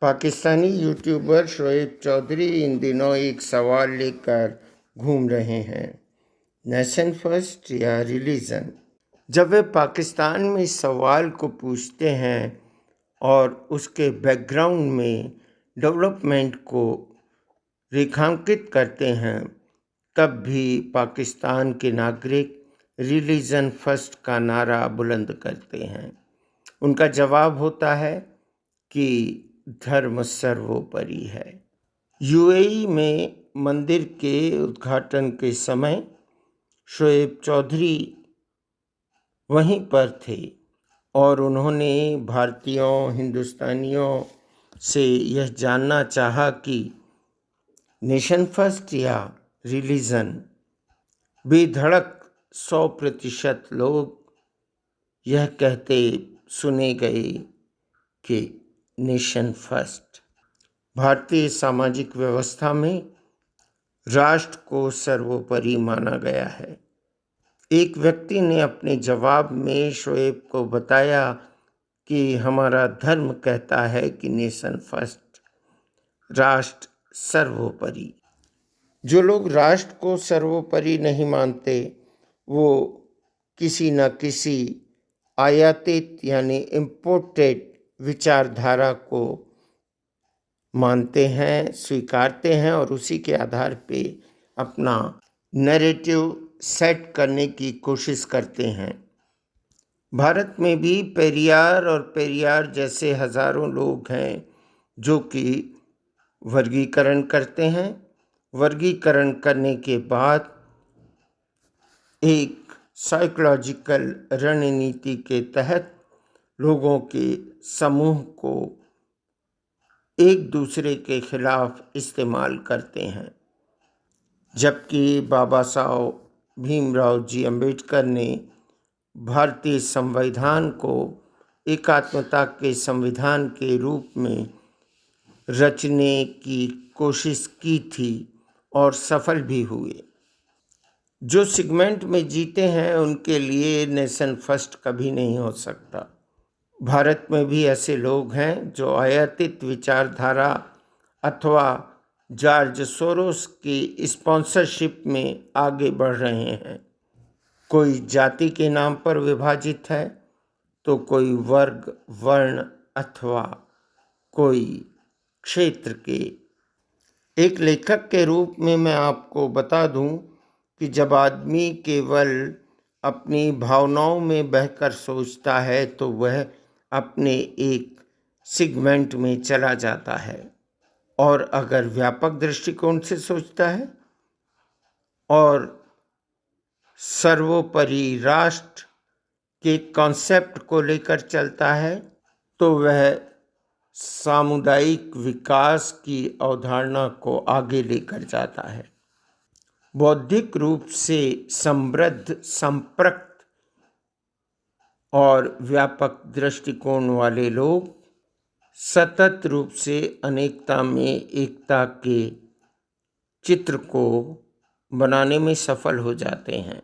Pakistani YouTuber Shoaib Chaudhary इन दिनों एक सवाल लेकर घूम रहे हैं, नेशन फर्स्ट या रिलीजन। जब वे पाकिस्तान में इस सवाल को पूछते हैं और उसके बैकग्राउंड में डेवलपमेंट को रेखांकित करते हैं, तब भी पाकिस्तान के नागरिक रिलीजन फर्स्ट का नारा बुलंद करते हैं। उनका जवाब होता है कि धर्म सर्वोपरि है। यूएई में मंदिर के उद्घाटन के समय शोएब चौधरी वहीं पर थे और उन्होंने भारतीयों, हिंदुस्तानियों से यह जानना चाहा कि नेशन फर्स्ट या रिलीजन। बेधड़क 100% लोग यह कहते सुने गए कि नेशन फर्स्ट। भारतीय सामाजिक व्यवस्था में राष्ट्र को सर्वोपरि माना गया है। एक व्यक्ति ने अपने जवाब में शोएब को बताया कि हमारा धर्म कहता है कि नेशन फर्स्ट, राष्ट्र सर्वोपरि। जो लोग राष्ट्र को सर्वोपरि नहीं मानते, वो किसी न किसी आयातित यानी इम्पोर्टेड विचारधारा को मानते हैं, स्वीकारते हैं और उसी के आधार पे अपना नैरेटिव सेट करने की कोशिश करते हैं। भारत में भी पेरियार और पेरियार जैसे हजारों लोग हैं जो कि वर्गीकरण करते हैं। वर्गीकरण करने के बाद एक साइकोलॉजिकल रणनीति के तहत लोगों के समूह को एक दूसरे के खिलाफ इस्तेमाल करते हैं। जबकि बाबा साहब भीमराव जी अंबेडकर ने भारतीय संविधान को एकात्मता के संविधान के रूप में रचने की कोशिश की थी और सफल भी हुए। जो सेगमेंट में जीते हैं उनके लिए नेशन फर्स्ट कभी नहीं हो सकता। भारत में भी ऐसे लोग हैं जो आयातित विचारधारा अथवा जॉर्ज सोरोस की स्पॉन्सरशिप में आगे बढ़ रहे हैं। कोई जाति के नाम पर विभाजित है तो कोई वर्ग, वर्ण अथवा कोई क्षेत्र के। एक लेखक के रूप में मैं आपको बता दूं कि जब आदमी केवल अपनी भावनाओं में बहकर सोचता है तो वह अपने एक सेगमेंट में चला जाता है, और अगर व्यापक दृष्टिकोण से सोचता है और सर्वोपरि राष्ट्र के कॉन्सेप्ट को लेकर चलता है तो वह सामुदायिक विकास की अवधारणा को आगे लेकर जाता है। बौद्धिक रूप से समृद्ध, संप्रक्त और व्यापक दृष्टिकोण वाले लोग सतत रूप से अनेकता में एकता के चित्र को बनाने में सफल हो जाते हैं।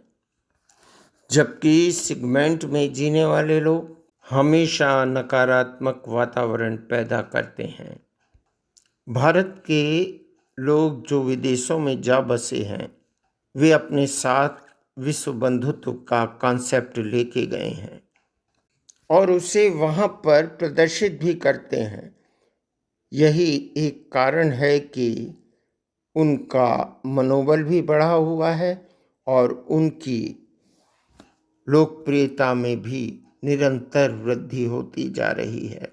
जबकि सेगमेंट में जीने वाले लोग हमेशा नकारात्मक वातावरण पैदा करते हैं। भारत के लोग जो विदेशों में जा बसे हैं, वे अपने साथ विश्व बंधुत्व का कॉन्सेप्ट लेके गए हैं और उसे वहाँ पर प्रदर्शित भी करते हैं। यही एक कारण है कि उनका मनोबल भी बढ़ा हुआ है और उनकी लोकप्रियता में भी निरंतर वृद्धि होती जा रही है।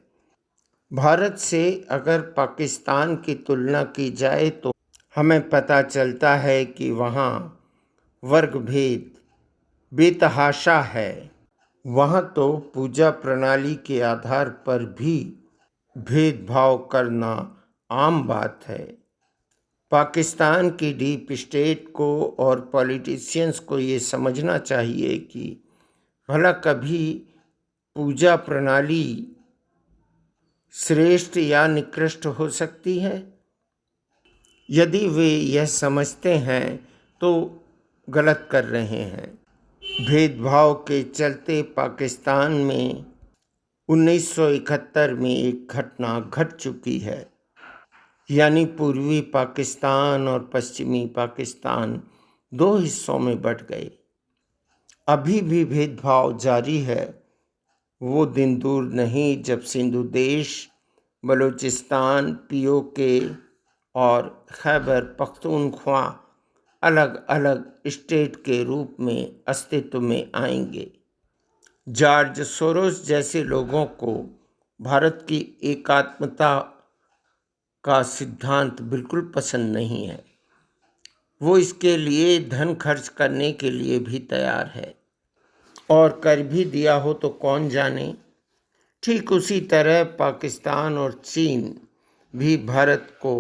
भारत से अगर पाकिस्तान की तुलना की जाए तो हमें पता चलता है कि वहाँ वर्ग भेद बेतहाशा है। वहाँ तो पूजा प्रणाली के आधार पर भी भेदभाव करना आम बात है। पाकिस्तान की डीप स्टेट को और पॉलिटिशियंस को ये समझना चाहिए कि भला कभी पूजा प्रणाली श्रेष्ठ या निकृष्ट हो सकती है? यदि वे यह समझते हैं तो गलत कर रहे हैं। भेदभाव के चलते पाकिस्तान में 1971 में एक घटना घट चुकी है, यानी पूर्वी पाकिस्तान और पश्चिमी पाकिस्तान दो हिस्सों में बंट गए। अभी भी भेदभाव जारी है। वो दिन दूर नहीं जब सिंधु देश, बलूचिस्तान, पीओके और खैबर पख्तूनख्वा अलग अलग स्टेट के रूप में अस्तित्व में आएंगे। जॉर्ज सोरोस जैसे लोगों को भारत की एकात्मता का सिद्धांत बिल्कुल पसंद नहीं है। वो इसके लिए धन खर्च करने के लिए भी तैयार है, और कर भी दिया हो तो कौन जाने। ठीक उसी तरह पाकिस्तान और चीन भी भारत को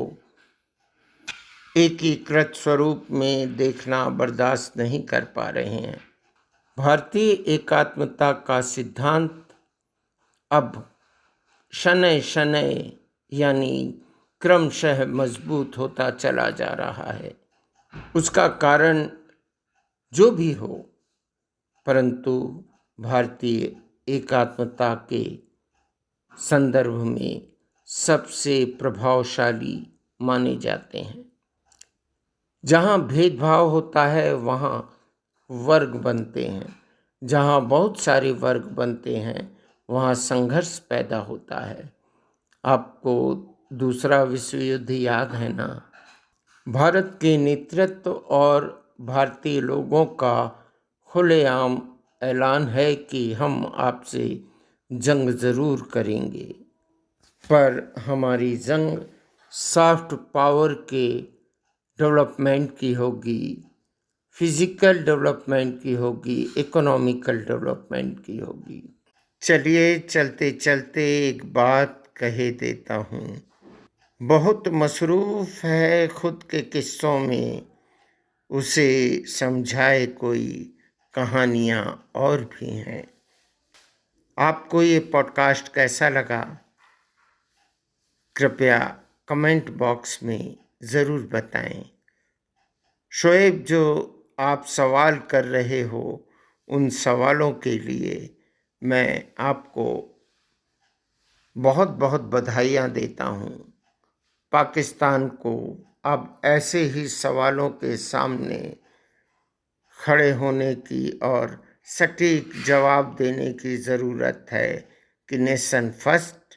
एकीकृत स्वरूप में देखना बर्दाश्त नहीं कर पा रहे हैं। भारतीय एकात्मता का सिद्धांत अब शनय शनय यानी क्रमशः मजबूत होता चला जा रहा है। उसका कारण जो भी हो, परंतु भारतीय एकात्मता के संदर्भ में सबसे प्रभावशाली माने जाते हैं। जहाँ भेदभाव होता है वहाँ वर्ग बनते हैं, जहाँ बहुत सारे वर्ग बनते हैं वहाँ संघर्ष पैदा होता है। आपको दूसरा विश्व युद्ध याद है ना? भारत के नेतृत्व और भारतीय लोगों का खुलेआम ऐलान है कि हम आपसे जंग ज़रूर करेंगे, पर हमारी जंग सॉफ्ट पावर के डेवलपमेंट की होगी, फिजिकल डेवलपमेंट की होगी, इकोनॉमिकल डेवलपमेंट की होगी। चलिए चलते चलते एक बात कहे देता हूँ। बहुत मसरूफ़ है खुद के किस्सों में, उसे समझाए कोई कहानियाँ और भी हैं। आपको ये पॉडकास्ट कैसा लगा? कृपया कमेंट बॉक्स में ज़रूर बताएं। शोएब, जो आप सवाल कर रहे हो, उन सवालों के लिए मैं आपको बहुत बहुत बधाइयाँ देता हूँ। पाकिस्तान को अब ऐसे ही सवालों के सामने खड़े होने की और सटीक जवाब देने की ज़रूरत है कि नेशन फर्स्ट